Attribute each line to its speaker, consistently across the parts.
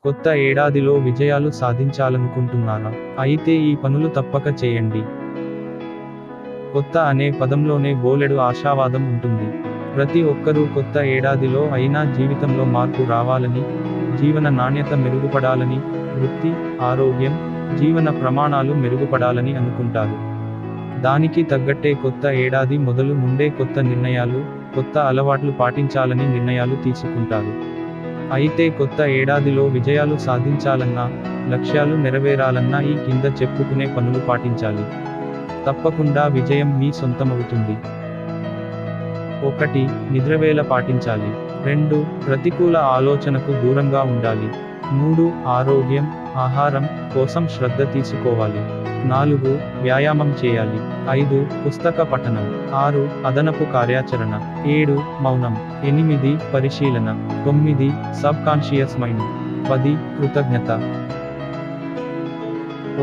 Speaker 1: కొత్త ఏడాదిలో విజయాలు సాధించాలనుకుంటున్నారా? అయితే ఈ పనులు తప్పక చేయండి. కొత్త అనే పదంలోనే బోలెడు ఆశావాదం ఉంటుంది. ప్రతి ఒక్కరూ కొత్త ఏడాదిలో అయినా జీవితంలో మార్పు రావాలని, జీవన నాణ్యత మెరుగుపడాలని, వృత్తి, ఆరోగ్యం, జీవన ప్రమాణాలు మెరుగుపడాలని అనుకుంటారు. దానికి తగ్గట్టే కొత్త ఏడాది మొదలు నుండే కొత్త నిర్ణయాలు, కొత్త అలవాట్లు పాటించాలని నిర్ణయాలు తీసుకుంటారు. అయితే కొత్త ఏడాదిలో విజయాలు సాధించాలన్నా, లక్ష్యాలు నెరవేరాలన్నా ఈ కింద చెప్పుకునే పనులు పాటించాలి. తప్పకుండా విజయం మీ సొంతమవుతుంది. 1. నిద్రవేళ పాటించాలి. 2. ప్రతికూల ఆలోచనకు దూరంగా ఉండాలి. 3. ఆరోగ్యం, ఆహారం కోసం శ్రద్ధ తీసుకోవాలి. 4. వ్యాయామం చేయాలి. 5. పుస్తక పఠనం. 6. అదనపు కార్యాచరణ. 7. మౌనం. 8. పరిశీలన. 9. Sub conscious mind. 10. కృతజ్ఞత.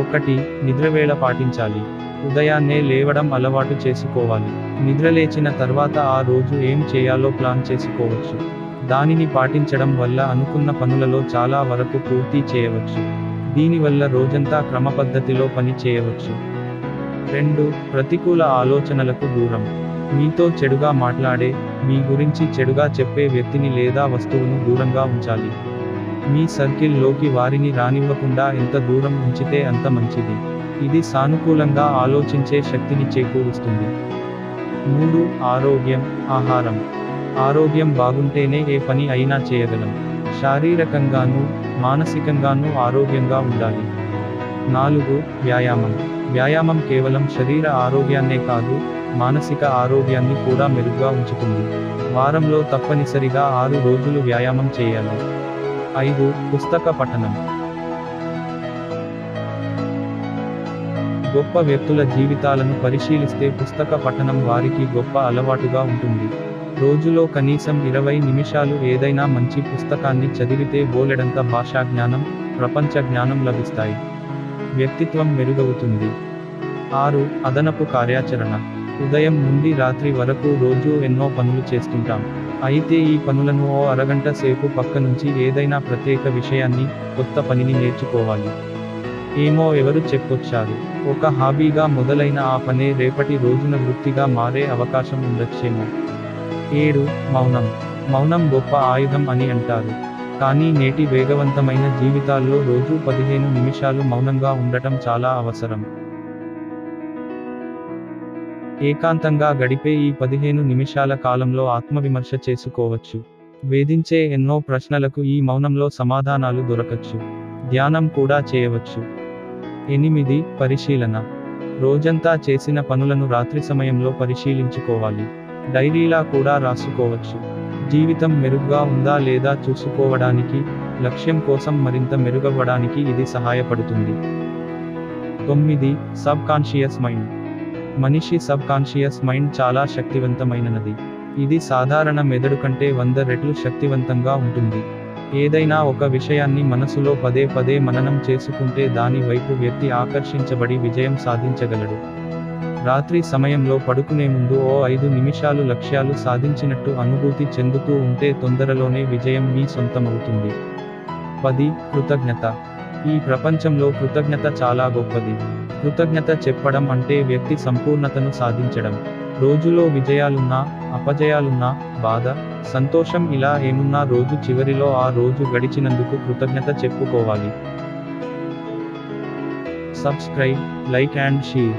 Speaker 1: 1. నిద్రవేళ పాటించాలి. ఉదయాన్నే లేవడం అలవాటు చేసుకోవాలి. నిద్రలేచిన తర్వాత ఆ రోజు ఏం చేయాలో ప్లాన్ చేసుకోవచ్చు. దానిని పాటించడం వల్ల అనుకున్న పనులలో చాలా వరకు పూర్తి చేయవచ్చు. దీనివల్ల రోజంతా క్రమపద్ధతిలో పని చేయవచ్చు. 2. ప్రతికూల ఆలోచనలకు దూరం. మీతో చెడుగా మాట్లాడే, మీ గురించి చెడుగా చెప్పే వ్యక్తిని లేదా వస్తువును దూరంగా ఉంచాలి. మీ సర్కిల్లోకి వారిని రానివ్వకుండా ఎంత దూరం ఉంచితే అంత మంచిది. ఇది సానుకూలంగా ఆలోచించే శక్తిని చేకూరుస్తుంది. 3. ఆరోగ్యం, ఆహారం. ఆరోగ్యం బాగుంటేనే ఏ పని అయినా చేయగలం. శారీరకంగానూ, మానసికంగానూ ఆరోగ్యంగా ఉండాలి. 4. వ్యాయామం. వ్యాయామం కేవలం శరీర ఆరోగ్యాన్నే కాదు, మానసిక ఆరోగ్యాన్ని కూడా మెరుగ్గా ఉంచుతుంది. వారంలో తప్పనిసరిగా 6 రోజులు వ్యాయామం చేయాలి. 5. పుస్తక పఠనం. గొప్ప వ్యక్తుల జీవితాలను పరిశీలిస్తే పుస్తక పఠనం వారికి గొప్ప అలవాటుగా ఉంటుంది. రోజులో కనీసం 20 నిమిషాలు ఏదైనా మంచి పుస్తకాన్ని చదివితే బోలెడంత భాషా జ్ఞానం, ప్రపంచ జ్ఞానం లభిస్తాయి. వ్యక్తిత్వం మెరుగవుతుంది. 6. అదనపు కార్యాచరణ. ఉదయం నుండి రాత్రి వరకు రోజూ ఎన్నో పనులు చేస్తుంటాం. అయితే ఈ పనులను ఓ అరగంట సేపు పక్కనుంచి ఏదైనా ప్రత్యేక విషయాన్ని, కొత్త పనిని నేర్చుకోవాలి. ఏమో ఎవరు చెప్పొచ్చారు, ఒక హాబీగా మొదలైన ఆ పనే రేపటి రోజున వృత్తిగా మారే అవకాశం ఉండొచ్చేమో. 7. మౌనం. మౌనం గొప్ప ఆయుధం అని అంటారు. కానీ నేటి వేగవంతమైన జీవితాల్లో రోజూ 15 నిమిషాలు మౌనంగా ఉండటం చాలా అవసరం. ఏకాంతంగా గడిపే ఈ 15 నిమిషాల కాలంలో ఆత్మవిమర్శ చేసుకోవచ్చు. వేధించే ఎన్నో ప్రశ్నలకు ఈ మౌనంలో సమాధానాలు దొరకచ్చు. ధ్యానం కూడా చేయవచ్చు. 8. పరిశీలన. రోజంతా చేసిన పనులను రాత్రి సమయంలో పరిశీలించుకోవాలి. డైరీలా కూడా రాసుకోవచ్చు. జీవితం మెరుగ్గా ఉందా లేదా చూసుకోవడానికి, లక్ష్యం కోసం మరింత మెరుగవ్వడానికి ఇది సహాయపడుతుంది. 9. Sub conscious mind. మనిషి సబ్ కాన్షియస్ మైండ్ చాలా శక్తివంతమైనది. ఇది సాధారణ మెదడు కంటే 100 రెట్లు శక్తివంతంగా ఉంటుంది. ఏదైనా ఒక విషయాన్ని మనసులో పదే పదే మననం చేసుకుంటే దాని వైపు వ్యక్తి ఆకర్షించబడి విజయం సాధించగలడు. రాత్రి సమయంలో పడుకునే ముందు ఓ 5 నిమిషాలు లక్ష్యాలు సాధించినట్టు అనుభూతి చెందుతూ ఉంటే తొందరలోనే విజయం మీ సొంతమవుతుంది. 10. కృతజ్ఞత. ఈ ప్రపంచంలో కృతజ్ఞత చాలా గొప్పది. కృతజ్ఞత చెప్పడం అంటే వ్యక్తి సంపూర్ణతను సాధించడం. రోజులో విజయాలున్నా, అపజయాలున్నా, బాధ, సంతోషం ఇలా ఏమున్నా రోజు చివరిలో ఆ రోజు గడిచినందుకు కృతజ్ఞత చెప్పుకోవాలి. Subscribe, like and share.